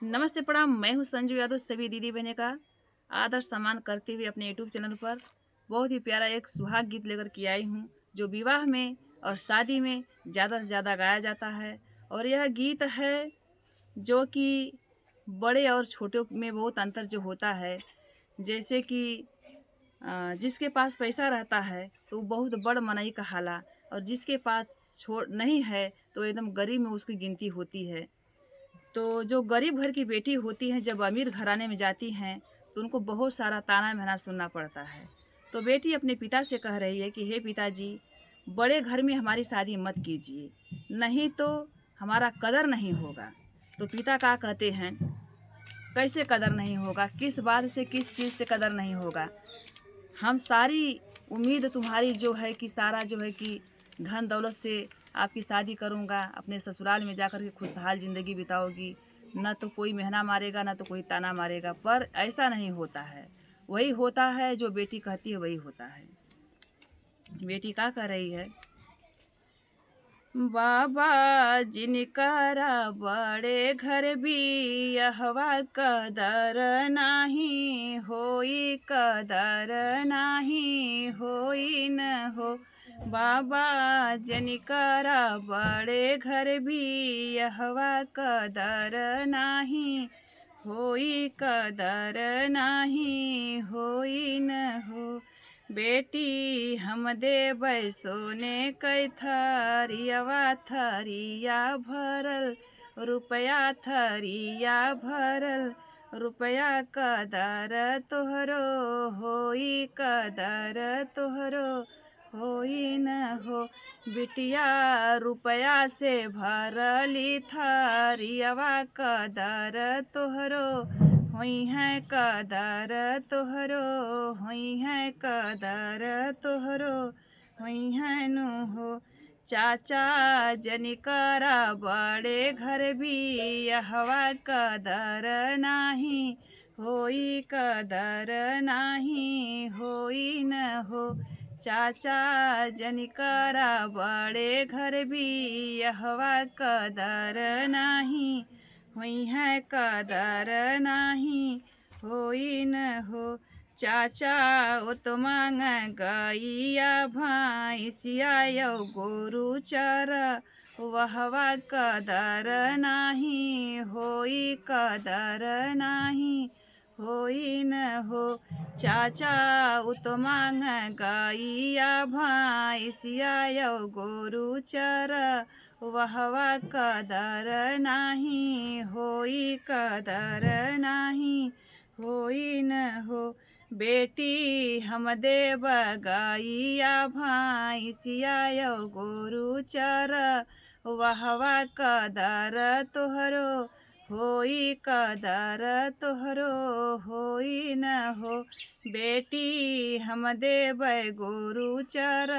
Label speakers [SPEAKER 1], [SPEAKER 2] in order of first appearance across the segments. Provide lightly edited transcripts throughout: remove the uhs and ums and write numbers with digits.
[SPEAKER 1] नमस्ते प्रणाम। मैं हूँ संजू यादव। सभी दीदी बहने का आदर सम्मान करते हुए अपने यूट्यूब चैनल पर बहुत ही प्यारा एक सुहाग गीत लेकर के आई हूँ, जो विवाह में और शादी में ज़्यादा से ज़्यादा गाया जाता है। और यह गीत है जो कि बड़े और छोटे में बहुत अंतर जो होता है। जैसे कि जिसके पास पैसा रहता है तो वो बहुत बड़ मनई कहाला, और जिसके पास छोड़ नहीं है तो एकदम गरीब में उसकी गिनती होती है। तो जो गरीब घर की बेटी होती हैं, जब अमीर घराने में जाती हैं तो उनको बहुत सारा ताना महना सुनना पड़ता है। तो बेटी अपने पिता से कह रही है कि हे पिताजी, बड़े घर में हमारी शादी मत कीजिए, नहीं तो हमारा कदर नहीं होगा। तो पिता क्या कहते हैं, कैसे कदर नहीं होगा, किस बात से, किस चीज़ से कदर नहीं होगा। हम सारी उम्मीद तुम्हारी जो है कि सारा जो है कि धन दौलत से आपकी शादी करूँगा, अपने ससुराल में जाकर के खुशहाल ज़िंदगी बिताओगी, ना तो कोई मेहना मारेगा ना तो कोई ताना मारेगा। पर ऐसा नहीं होता है। वही होता है जो बेटी कहती है, वही होता है। बेटी क्या कह रही है, बाबा जिनकरा बड़े घर भी यहवा कदर नाही होई, कदर नाही होई न हो। बाबा जिनकरा बड़े घर भी यहवा कदर नाही होई, कदर नाही होई न हो। बेटी हम देबै सोने कै थरियवा, थरिया भरल रुपया, थरिया भरल रुपया, कदर तोहरो होई, कदर तोहरो होई न हो। बिटिया रुपया से भरली थरियवा, कदर तोहरो होई है, कदर तोहरो होई है, कदर तोहरो होई है नु हो। चाचा जनिकरा बड़े घर भी यहवा कदर नाही होई, कदर नाही होई न हो। चाचा जनिकरा बड़े घर भी यहवा कदर नाही होई है, कदर नाही होई न हो। चाचा ओ तो मांग गैया भैंसिया यौ गोरु चर, वहवा कदर नाही होई, कदर नाही होई न हो। चाचा ओ तो मांग गैया भैंसिया यौ गोरु चर, वहवा कदर नाही होई, कदर नाही होई न हो। बेटी हम देब गैया भैंसिया यौ गोरु चर, वहवा कदर तोहरो होई, कदर तोहरो होई न हो। बेटी हम देबै गोरु चर,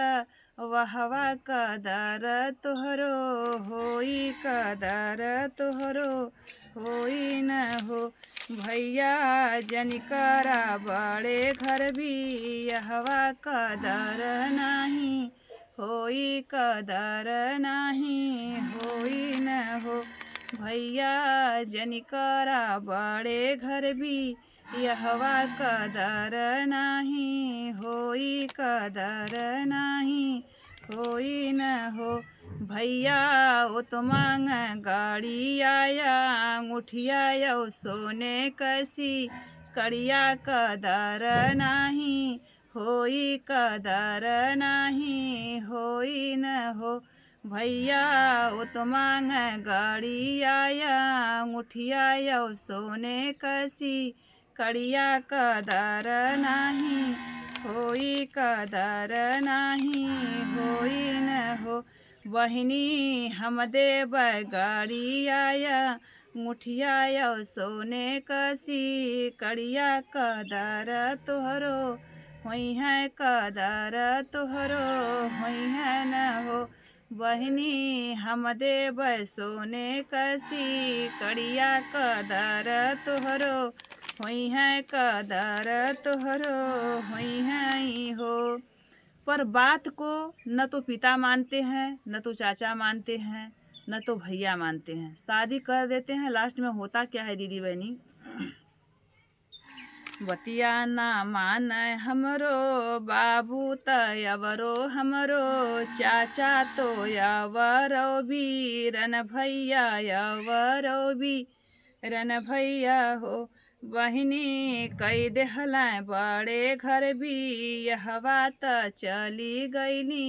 [SPEAKER 1] वहवा कदर तोहरो होई, कदर तोहरो होई न हो। भैया जनिकरा बड़े घर भी यहवा कदर नाही होई, कदर नाही होई न हो। भैया जनिकरा बड़े घर भी यहवा कदर नाही होई, कदर नाही होई न हो। भैया ओ तो मांग गाड़ी आया अंगूठिया यौ सोने कसी, कड़िया कदर नाही होई, कदर नाही होई न हो। भैया ओ तो मांग गाड़ी आया अंगूठिया यौ सोने कसी, कड़िया कदर नाही होई, कदर नाही होई न हो। बहिनी हम देबै गाड़ी आया मुठिया यौ सोने कसी, कड़िया कदर तोहरो होई है, कदर तोहरो होई है न हो। बहिनी हम देबै सोने कसी, कड़िया कदर तोहरो होई है, कदर तोहरो होई है हो। पर बात को न तो पिता मानते हैं न तो चाचा मानते हैं। न तो भैया मानते हैं। शादी कर देते हैं, लास्ट में होता क्या है दीदी बहनी, बतिया ना मान हमरो बाबू तयवरो हमरो चाचा तो यवरो भी रन भैया यवरो भी रन भैया हो। बहिनी कई देहला बड़े घर भी यहवा त चली गईली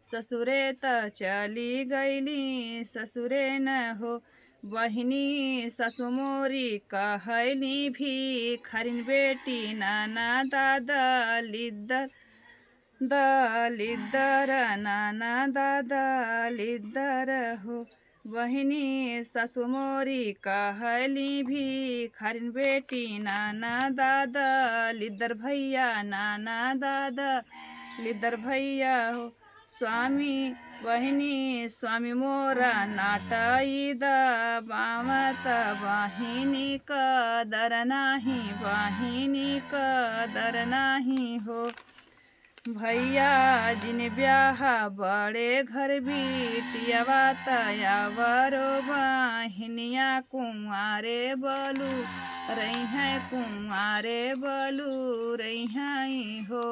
[SPEAKER 1] ससुरे त चली गईली ससुरे न हो। बहिनी ससु मोरी कहली भी खरिन बेटी नाना दादा लिद्दर दलिद्दर नाना दादा लिद्दर हो। बहिनी ससु मोरी कहली भी खरिन बेटी नाना दादा लिद्दर भैया नाना दादा लिद्दर भैया हो। स्वामी बहिनी स्वामी मोरा नाटाई द बामत वाहिनी कदर नाही वाहिनी कदर नाही हो। भैया जिन ब्याह बड़े घर बिटियावा तयावरो बहिनिया कुंवारे बलू रही हैं कुंवारे बलू रही हैं हो।